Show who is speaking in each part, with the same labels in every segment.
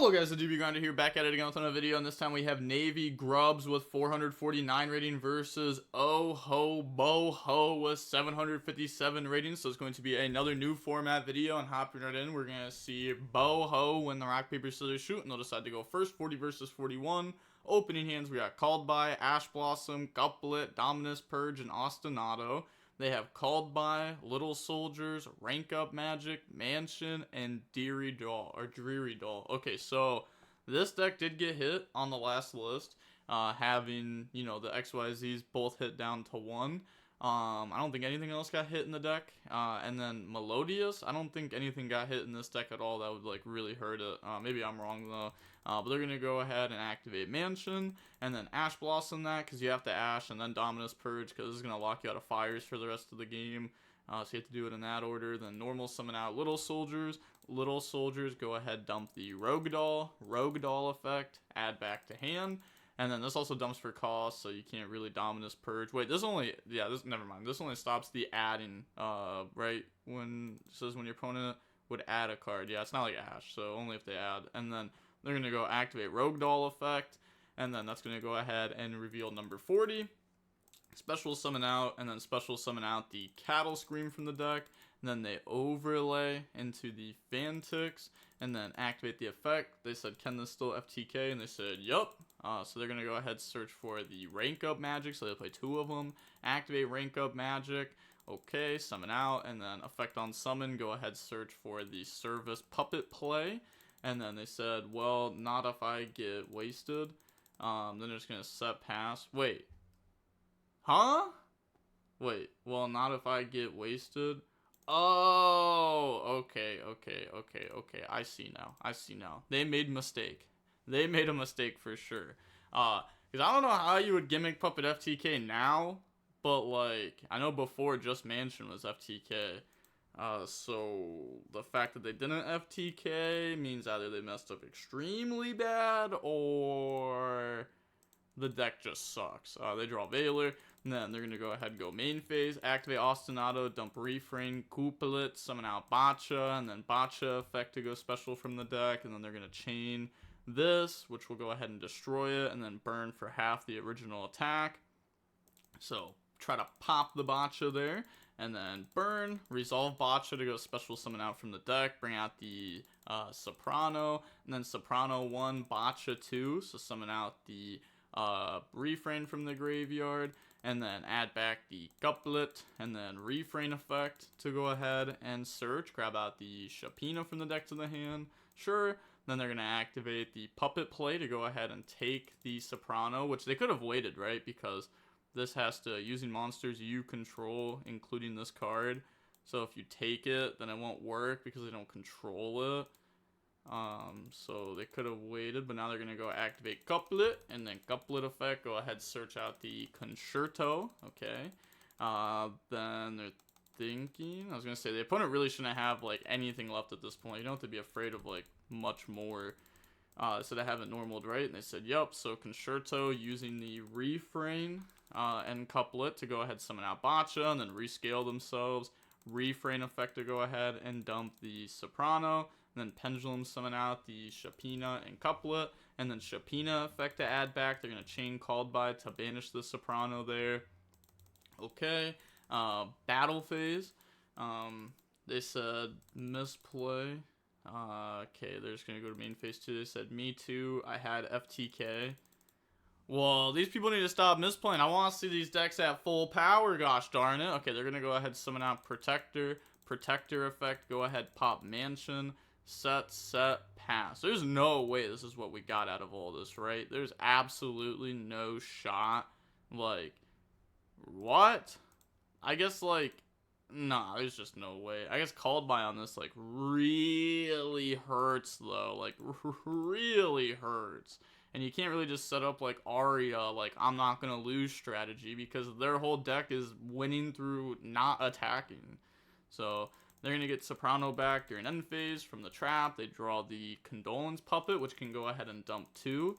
Speaker 1: Hello guys, the DB Grinder here, back at it again with another video, and this time we have Navy Grubs with 449 rating versus Oh Ho Bo Ho with 757 ratings. So it's going to be another new format video, and hopping right in, we're going to see Bo Ho win the rock, paper, scissors, shoot, and they'll decide to go first. 40 versus 41. Opening hands, we got Called By, Ash Blossom, Couplet, Dominus Purge, and Ostinato. They have Called By, Little Soldiers, Rank Up Magic, Mansion, and Dreary Doll. Okay, so this deck did get hit on the last list, having, you know, the XYZs both hit down to 1. I don't think anything else got hit in the deck. And then Melodious, I don't think anything got hit in this deck at all that would, like, really hurt it. Maybe I'm wrong, though. But they're going to go ahead and activate Mansion, and then Ash Blossom that, because you have to Ash, and then Dominus Purge, because this is going to lock you out of fires for the rest of the game. So you have to do it in that order. Then normal summon out Little Soldiers. Little Soldiers, go ahead, dump the Rogue Doll effect, add back to hand. And then this also dumps for cost, so you can't really Dominus Purge. Wait, this only, never mind. This only stops the adding, right? When it says when your opponent would add a card. Yeah, it's not like Ash, so only if they add. And then they're going to go activate Rogue Doll effect, and then that's going to go ahead and reveal number 40. Special summon out, and then special summon out the Cattle Scream from the deck. And then they overlay into the Fantix, and then activate the effect. They said, can this still FTK? And they said, yup. So they're going to go ahead and search for the Rank Up Magic, so they play 2 of them. Activate Rank Up Magic. Okay, summon out, and then effect on summon, go ahead search for the Service Puppet Play. And then they said, well, not if I get wasted. Then they're just going to set pass. Wait. Huh? Wait, well, not if I get wasted. Oh, okay. I see now. They made a mistake. They made a mistake for sure. Because I don't know how you would gimmick Puppet FTK now, but, like, I know before just Mansion was FTK. So the fact that they didn't FTK means either they messed up extremely bad or the deck just sucks. They draw Veiler, and then they're going to go ahead and go main phase, activate Ostinato, dump Refrain, Couplet, summon out Botcha, and then Botcha effect to go special from the deck, and then they're going to chain this, which will go ahead and destroy it, and then burn for half the original attack. So try to pop the Botcha there, and then burn, resolve Botcha to go special summon out from the deck, bring out the Soprano, and then Soprano 1, Botcha 2, so summon out the Refrain from the graveyard, and then add back the Couplet, and then Refrain effect to go ahead and search, grab out the Shapina from the deck to the hand, sure. Then they're going to activate the Puppet Play to go ahead and take the Soprano, which they could have waited, right, because this has to, using monsters you control, including this card. So if you take it, then it won't work because they don't control it. So they could have waited, but now they're going to go activate Couplet, and then Couplet effect, go ahead, search out the Concerto, okay. Then they're thinking, I was going to say, the opponent really shouldn't have, like, anything left at this point. You don't have to be afraid of, like, much more. So they haven't normaled, right? And they said, yup, so Concerto using the Refrain, and Couplet to go ahead summon out Botcha, and then rescale themselves. Refrain effect to go ahead and dump the Soprano, and then Pendulum summon out the Shapina and Couplet, and then Shapina effect to add back. They're going to chain Called By to banish the Soprano there. Okay, battle phase. They said misplay. Okay, they're just going to go to main phase 2. They said, me too, I had FTK. Well, these people need to stop misplaying. I want to see these decks at full power, gosh darn it. Okay, they're going to go ahead and summon out Protector. Protector effect, go ahead, pop Mansion. Set, pass. There's no way this is what we got out of all this, right? There's absolutely no shot. Like, what? I guess, like, nah, there's just no way. I guess Called By on this, like, really hurts, though. Like, really hurts. And you can't really just set up, like, Aria, like, I'm not gonna lose strategy, because their whole deck is winning through not attacking. So they're going to get Soprano back during end phase from the trap. They draw the Condolence Puppet, which can go ahead and dump 2.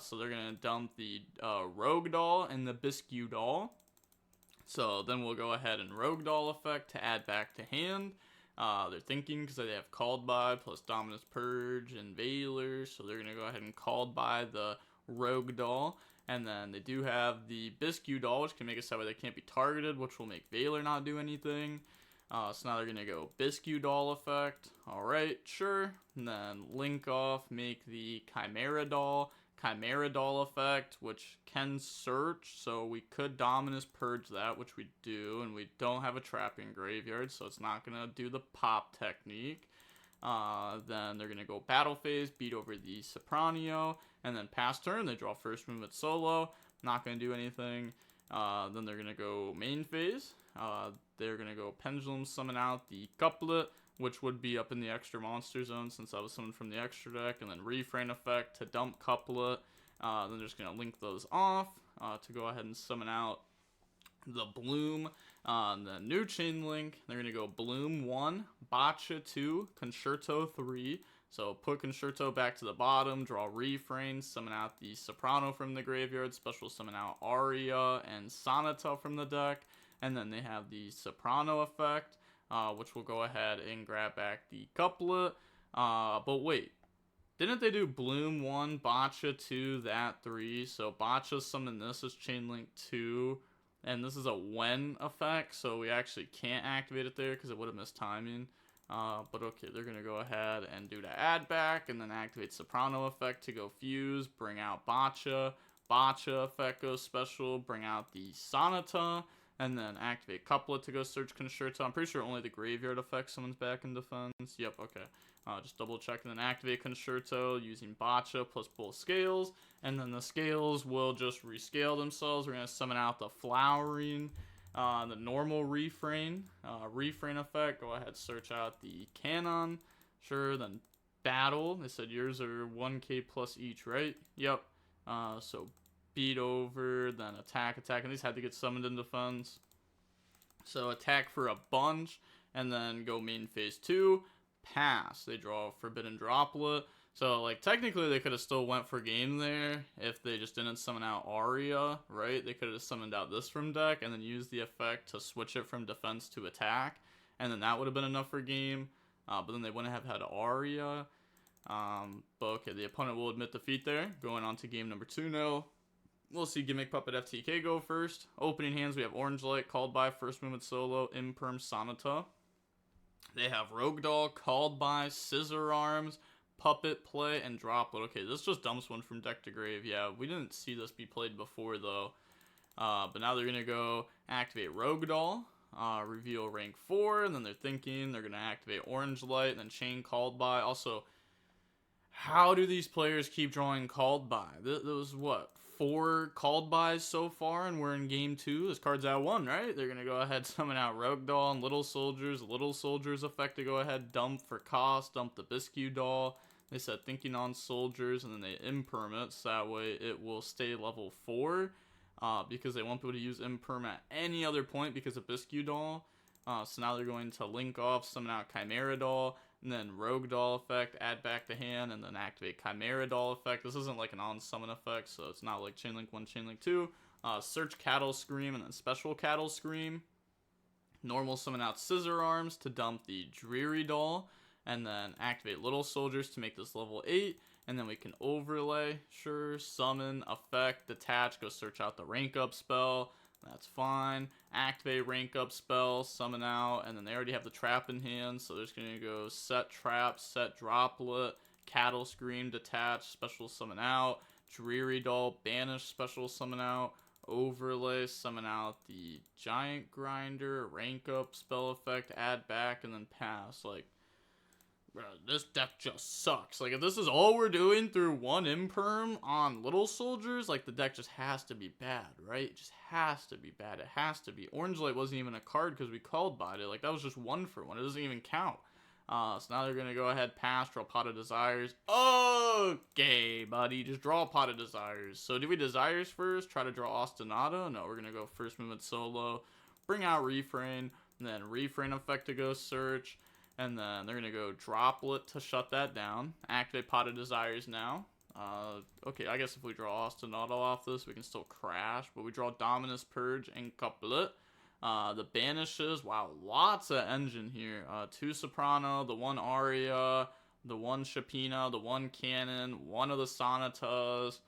Speaker 1: So they're going to dump the Rogue Doll and the Biscuit Doll. So then we'll go ahead and Rogue Doll effect to add back to hand. They're thinking because they have Called By plus Dominus Purge and Veiler, so they're going to go ahead and Called By the Rogue Doll. And then they do have the Bisque Doll, which can make it so they can't be targeted, which will make Veiler not do anything. So now they're going to go Bisque Doll effect. Alright, sure. And then link off, make the Chimera Doll effect, which can search, so we could Dominus Purge that, which we do, and we don't have a Trapping Graveyard, so it's not going to do the pop technique. Then they're going to go Battle Phase, beat over the Sopranio, and then pass turn, they draw first movement solo, not going to do anything. Then they're going to go main phase, they're going to go Pendulum, summon out the Couplet, which would be up in the extra monster zone since that was summoned from the extra deck, and then Refrain effect to dump Couplet. Then they're just going to link those off to go ahead and summon out the Bloom. The new chain link, they're going to go Bloom 1, Botcha 2, Concerto 3. So put Concerto back to the bottom, draw Refrain, summon out the Soprano from the graveyard, special summon out Aria and Sonata from the deck. And then they have the Soprano effect, which will go ahead and grab back the Couplet. But wait, didn't they do Bloom 1, Botcha 2, that 3? So Botcha summon this as Chainlink 2, and this is a when effect, so we actually can't activate it there because it would have missed timing. But okay, they're going to go ahead and do the add back, and then activate Soprano effect to go fuse, bring out Botcha. Botcha effect goes special, bring out the Sonata, and then activate Couplet to go search Concerto. I'm pretty sure only the graveyard effect summons back in defense. Yep, okay. Just double check and then activate Concerto using Botcha plus both scales. And then the scales will just rescale themselves. We're going to summon out the Flowering, the normal Refrain. Refrain effect, go ahead, search out the Cannon. Sure, then Battle. They said yours are 1k plus each, right? Yep. So beat over, then attack, and these had to get summoned in defense. So attack for a bunch, and then go main phase 2, pass. They draw Forbidden Droplet. So, like, technically they could have still went for game there if they just didn't summon out Aria, right? They could have summoned out this from deck and then used the effect to switch it from defense to attack, and then that would have been enough for game, but then they wouldn't have had Aria. But okay, the opponent will admit defeat there. Going on to game number 2 now. We'll see Gimmick Puppet FTK go first. Opening hands, we have Orange Light, Called By, First Movement Solo, Imperm, Sonata. They have Rogue Doll, Called By, Scissor Arms, Puppet Play, and Droplet. Okay, this just dumps one from deck to grave. Yeah, we didn't see this be played before, though. But now they're going to go activate Rogue Doll, reveal rank 4, and then they're thinking they're going to activate Orange Light, and then chain Called By. Also, how do these players keep drawing Called By? There was, what, 4 Called Bys so far, and we're in game 2. This card's at 1, right? They're going to go ahead, summon out Rogue Doll and Little Soldiers. Little Soldiers effect to go ahead, dump for cost, dump the Bisque Doll. They said thinking on Soldiers, and then they Imperm it, so that way it will stay level 4, because they won't be able to use Imperm at any other point because of Bisque Doll. So now they're going to link off, summon out Chimera Doll, and then Rogue Doll effect, add back to hand, and then activate Chimera Doll effect. This isn't like an on-summon effect, so it's not like Chainlink 1, Chainlink 2. Search Cattle Scream, and then Special Cattle Scream. Normal summon out Scissor Arms to dump the Dreary Doll, and then activate Little Soldiers to make this level 8, and then we can overlay, sure, summon, effect, detach, go search out the rank up spell. That's fine. Activate rank up spell, summon out, and then they already have the trap in hand, so they're just going to go set trap, set droplet, cattle scream, detach, special summon out, dreary doll, banish, special summon out, overlay, summon out the giant grinder, rank up spell effect, add back, and then pass. Like, bro, this deck just sucks. Like, if this is all we're doing through one Imperm on Little Soldiers, like, the deck just has to be bad, right? It just has to be bad. It has to be. Orange Light wasn't even a card because we called by it. Like, that was just 1 for 1. It doesn't even count. So now they're going to go ahead, pass, draw Pot of Desires. Okay, buddy, just draw a Pot of Desires. So do we Desires first? Try to draw Ostinata? No, we're going to go first movement solo. Bring out Refrain, and then Refrain effect to go search. And then they're going to go Droplet to shut that down. Activate Pot of Desires now. Okay, I guess if we draw Ostinata off this, we can still crash. But we draw Dominus Purge and Couplet. The banishes, wow, lots of engine here. 2 soprano, the 1 aria, the 1 Shapina, the 1 cannon, 1 of the sonatas.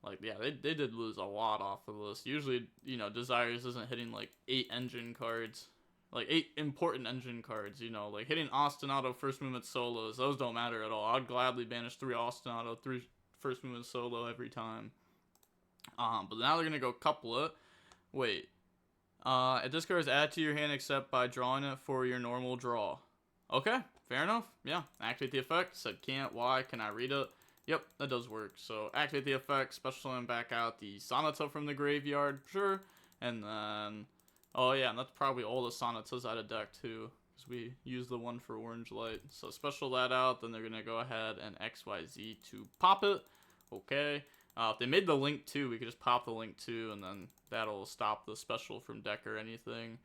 Speaker 1: Like, yeah, they did lose a lot off of this. Usually, you know, Desires isn't hitting like 8 engine cards. Like 8 important engine cards, you know, like hitting Ostinato first movement solos. Those don't matter at all. I'd gladly banish 3 Ostinato, 3 first movement solo every time. But now they're gonna go couplet. Wait. A discard is added to your hand except by drawing it for your normal draw. Okay, fair enough. Yeah, activate the effect. Said can't. Why? Can I read it? Yep, that does work. So activate the effect, special and back out the Sonata from the graveyard, sure. And then, oh yeah, and that's probably all the Sonatas out of deck too, because we use the one for orange light. So special that out, then they're gonna go ahead and XYZ to pop it. Okay. If they made the link too, we could just pop the link too, and then that'll stop the special from deck or anything.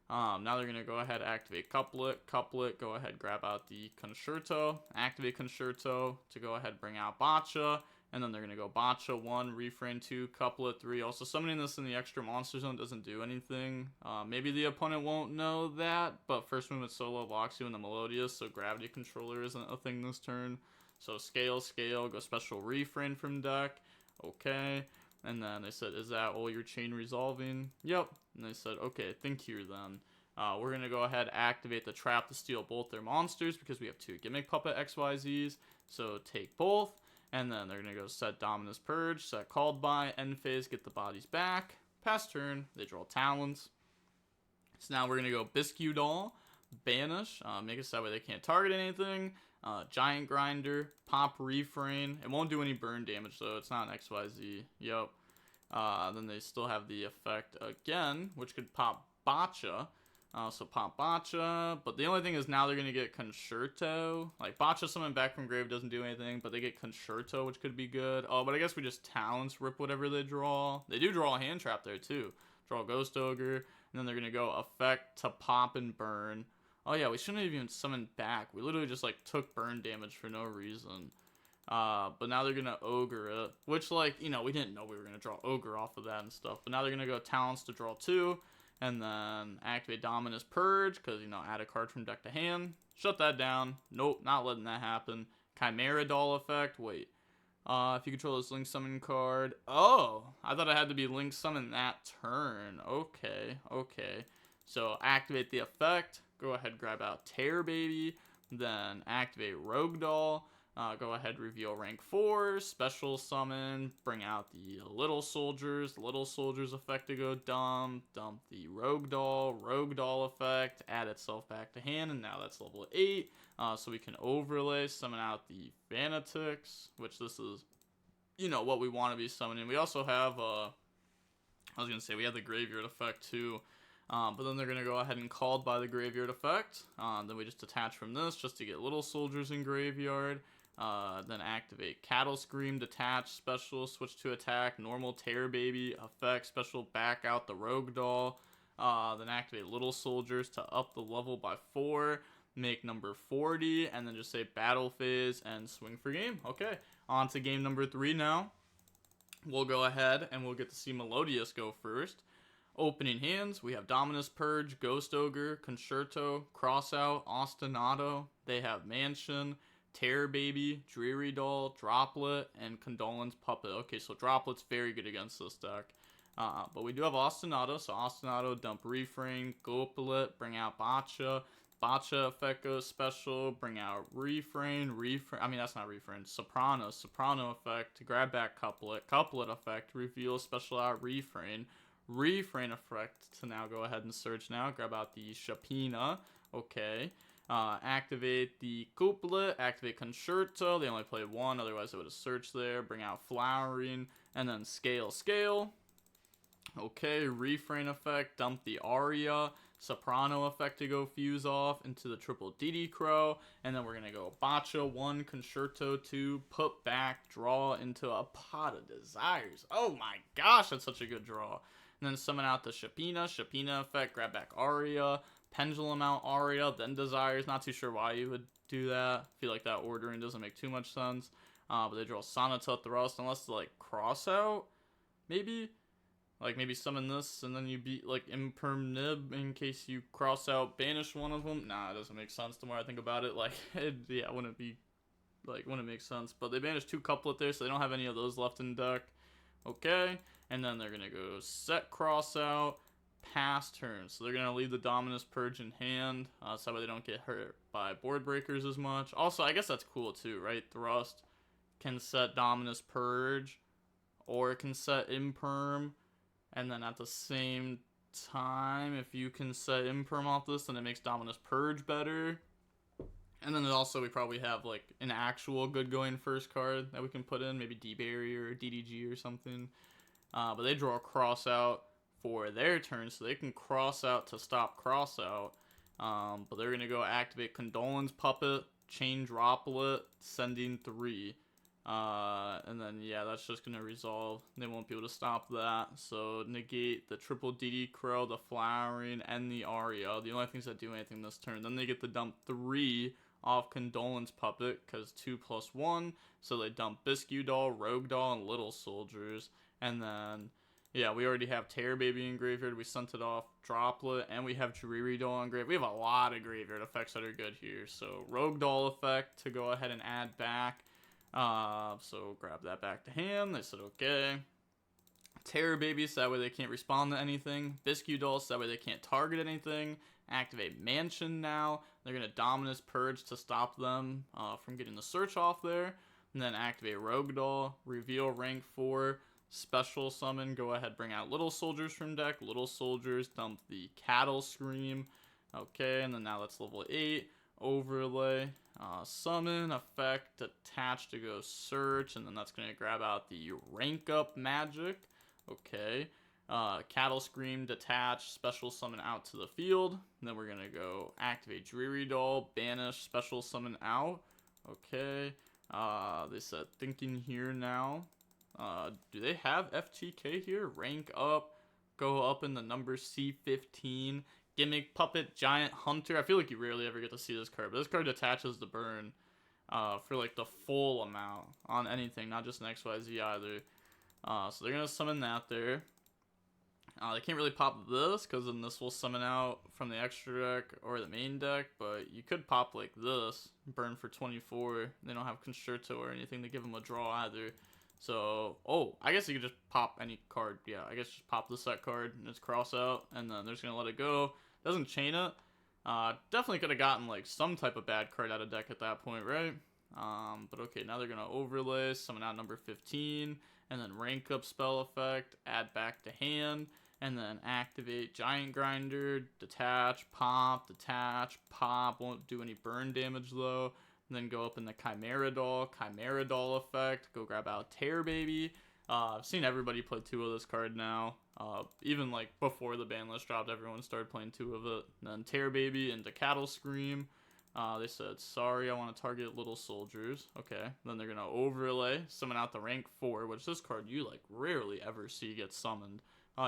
Speaker 1: Now they're going to go ahead and activate Couplet. Couplet, go ahead grab out the Concerto. Activate Concerto to go ahead bring out Boccia. And then they're going to go Boccia 1, Refrain 2, Couplet 3. Also, summoning this in the extra monster zone doesn't do anything. Maybe the opponent won't know that, but first movement solo locks you in the Melodious, so Gravity Controller isn't a thing this turn. So scale, go special Refrain from deck. Okay. And then they said, is that all your chain resolving? Yep. And they said, okay, think here then. We're going to go ahead activate the trap to steal both their monsters because we have 2 Gimmick Puppet XYZs. So take both. And then they're going to go set Dominus Purge, set Called By, end phase, get the bodies back. Pass turn, they draw Talons. So now we're going to go Biscuit Doll, banish, make it so that way they can't target anything. Giant Grinder, pop Refrain. It won't do any burn damage though, it's not an XYZ. Yep. Then they still have the effect again, which could pop Boccia. So pop Boccia, but the only thing is now they're going to get Concerto. Like, Boccia summoned back from grave doesn't do anything, but they get Concerto, which could be good. Oh, but I guess we just Talents rip whatever they draw. They do draw a hand trap there, too. Draw Ghost Ogre, and then they're going to go effect to pop and burn. Oh, yeah, we shouldn't have even summoned back. We literally just, like, took burn damage for no reason. But now they're going to Ogre it, which, like, you know, we didn't know we were going to draw Ogre off of that and stuff. But now they're going to go Talents to draw 2. And then activate Dominus Purge, because, you know, add a card from deck to hand. Shut that down. Nope, not letting that happen. Chimera Doll effect. Wait. If you control this Link Summon card. Oh, I thought I had to be Link Summon that turn. Okay. So activate the effect. Go ahead, grab out Terror Baby. Then activate Rogue Doll. Go ahead, reveal rank 4, special summon, bring out the Little Soldiers effect to go dump the Rogue Doll effect, add itself back to hand, and now that's level 8, so we can overlay, summon out the Fanatics, which this is, you know, what we want to be summoning. We also have, we have the Graveyard effect too, but then they're going to go ahead and Called By the Graveyard effect, then we just detach from this just to get Little Soldiers in Graveyard. Then activate Cattle Scream, detach, special, switch to attack, normal Terror Baby, effect, special, back out the Rogue Doll. Then activate Little Soldiers to up the level by 4, make number 40, and then just say Battle Phase and swing for game. Okay, on to game number 3 now. We'll go ahead and we'll get to see Melodious go first. Opening hands, we have Dominus Purge, Ghost Ogre, Concerto, Crossout, Ostinato. They have Mansion, Terror Baby, Dreary Doll, Droplet, and Condolence Puppet. Okay, so Droplet's very good against this deck. But we do have Ostinato, so Ostinato, dump Refrain, Goplet, bring out Boccia. Boccia effect goes special, bring out Refrain, I mean, that's not Refrain, Soprano effect, grab back Couplet effect, reveal special out Refrain effect to now go ahead and search now, grab out the Shapina, okay. Activate the Couplet, activate Concerto, they only play 1, otherwise it would have searched there, bring out Flowering, and then Scale. Okay, Refrain effect, dump the Aria, Soprano effect to go fuse off into the triple DD Crow, and then we're going to go Boccia 1, Concerto 2, put back, draw into a Pot of Desires. Oh my gosh, that's such a good draw. And then summon out the Shapina effect, grab back Aria, Pendulum out Aria, then Desires. Not too sure why you would do that. I feel like that ordering doesn't make too much sense. But they draw Sonata Thrust, unless they like cross out, maybe. Like maybe summon this and then you beat like Imperm Nib in case you cross out banish one of them. Nah, it doesn't make sense the more I think about it. Like yeah, wouldn't make sense. But they banished 2 couplet there, so they don't have any of those left in deck. Okay, and then they're gonna go set cross out, pass turn. So they're gonna leave the Dominus Purge in hand, so that way they don't get hurt by board breakers as much. Also, I guess that's cool too, right? Thrust can set Dominus Purge, or it can set Imperm, and then at the same time, if you can set Imperm off this, then it makes Dominus Purge better. And then also we probably have like an actual good going first card that we can put in, maybe D-Barrier or DDG or something. But they draw a cross out for their turn, so they can cross out to stop cross out. But they're gonna go activate Condolence Puppet, Chain Droplet, sending 3. And then yeah, that's just gonna resolve. They won't be able to stop that. So negate the triple DD Crow, the Flowering, and the Aria. The only things that do anything this turn. Then they get to dump 3 off Condolence Puppet, because 2+1. So they dump Biscuit Doll, Rogue Doll, and Little Soldiers. And then yeah, we already have Terror Baby in graveyard. We sent it off Droplet, and we have Dreary Doll in graveyard. We have a lot of graveyard effects that are good here. So Rogue Doll effect to go ahead and add back. So grab that back to hand. They said okay. Terror Baby, so that way they can't respond to anything. Biscuit Doll, so that way they can't target anything. Activate Mansion now. They're going to Dominus Purge to stop them from getting the search off there. And then activate Rogue Doll. Reveal rank 4. Special summon. Go ahead, bring out Little Soldiers from deck. Little Soldiers, dump the Cattle Scream. Okay, and then now that's level 8. Overlay. Summon, effect, attach to go search. And then that's going to grab out the rank up magic. Okay. Cattle Scream, detach, special summon out to the field. And then we're going to go activate Dreary Doll, banish, special summon out. Okay. They said thinking here now. Do they have FTK here? Rank up, go up in the number C15. Gimmick, Puppet, Giant Hunter. I feel like you rarely ever get to see this card, but this card attaches the burn for like the full amount on anything, not just an XYZ either. So they're going to summon that there. They can't really pop this, because then this will summon out from the extra deck or the main deck, but you could pop like this, burn for 24. They don't have Concerto or anything to give them a draw either. So, oh, I guess you could just pop any card. Yeah, I guess just pop the set card and it's cross out, and then they're just going to let it go. Doesn't chain it. Definitely could have gotten like some type of bad card out of deck at that point, right? But okay, now they're going to overlay, summon out number 15, and then rank up spell effect, add back to hand, and then activate Giant Grinder, detach, pop, won't do any burn damage though. And then go up in the Chimera Doll effect, go grab out Terror Baby. I've seen everybody play 2 of this card now. Even like before the ban list dropped, everyone started playing 2 of it. And then Terror Baby into Cattle Scream. They said, sorry, I want to target Little Soldiers. Okay, then they're going to overlay, summon out the rank 4, which this card you like rarely ever see get summoned.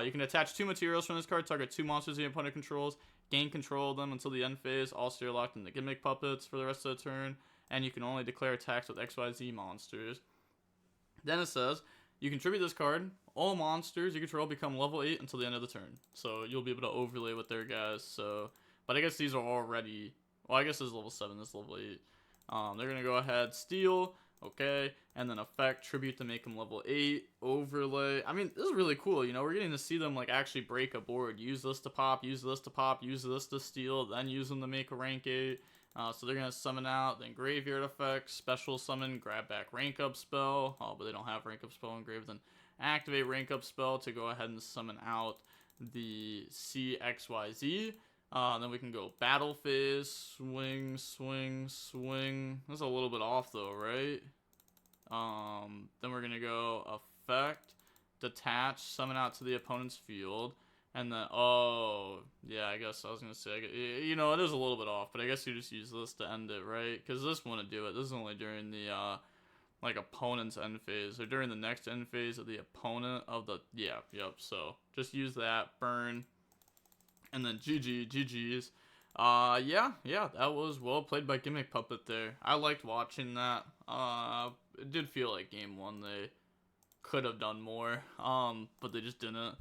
Speaker 1: You can attach 2 materials from this card, target 2 monsters the opponent controls, gain control of them until the end phase. Also, you're locked in the Gimmick Puppets for the rest of the turn, and you can only declare attacks with XYZ monsters. Then it says, you contribute this card. All monsters you control become level 8 until the end of the turn. So you'll be able to overlay with their guys. So, but I guess these are already, well, I guess this is level 7, this is level 8. They're going to go ahead, steal, okay, and then effect, tribute to make them level 8, overlay. I mean, this is really cool, you know, we're getting to see them, like, actually break a board. Use this to pop, use this to pop, use this to steal, then use them to make a rank 8. So they're going to summon out, then graveyard effect, special summon, grab back rank up spell. Oh, but they don't have rank up spell engraved. Then activate rank up spell to go ahead and summon out the CXYZ. Then we can go battle phase, swing, swing, swing. That's a little bit off though, right? Then we're going to go effect, detach, summon out to the opponent's field. And then, oh, yeah, I guess I was going to say, you know, it is a little bit off, but I guess you just use this to end it, right? Because this wouldn't do it. This is only during the, like, opponent's end phase, or during the next end phase of the opponent of the, yeah, yep, so just use that, burn, and then GG's. Yeah, that was well played by Gimmick Puppet there. I liked watching that. It did feel like game 1 they could have done more, but they just didn't.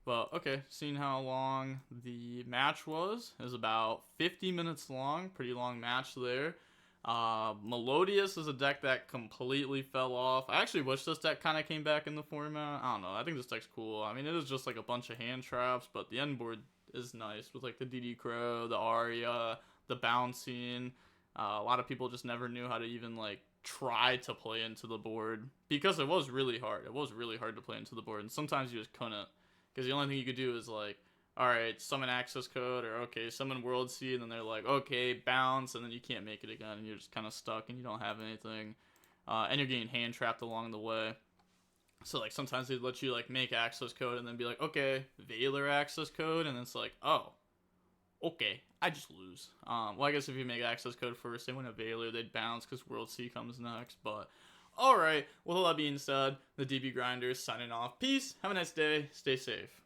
Speaker 1: But okay, seeing how long the match was, it was about 50 minutes long. Pretty long match there. Melodious is a deck that completely fell off. I actually wish this deck kind of came back in the format. I don't know. I think this deck's cool. I mean, it is just like a bunch of hand traps, but the end board is nice with like the DD Crow, the Aria, the bouncing. A lot of people just never knew how to even like try to play into the board because it was really hard. It was really hard to play into the board, and sometimes you just couldn't because the only thing you could do is like, all right, summon access code, or okay, summon world seed, and then they're like, okay, bounce, and then you can't make it again, and you're just kind of stuck, and you don't have anything, and you're getting hand trapped along the way. So like sometimes they'd let you like make access code, and then be like, okay, Valor access code, and it's like, oh, okay, I just lose. Well, I guess if you make access code first, they win a Valor, they'd bounce because world seed comes next, but. Alright, with all that being said, the DB Grinders signing off. Peace, have a nice day, stay safe.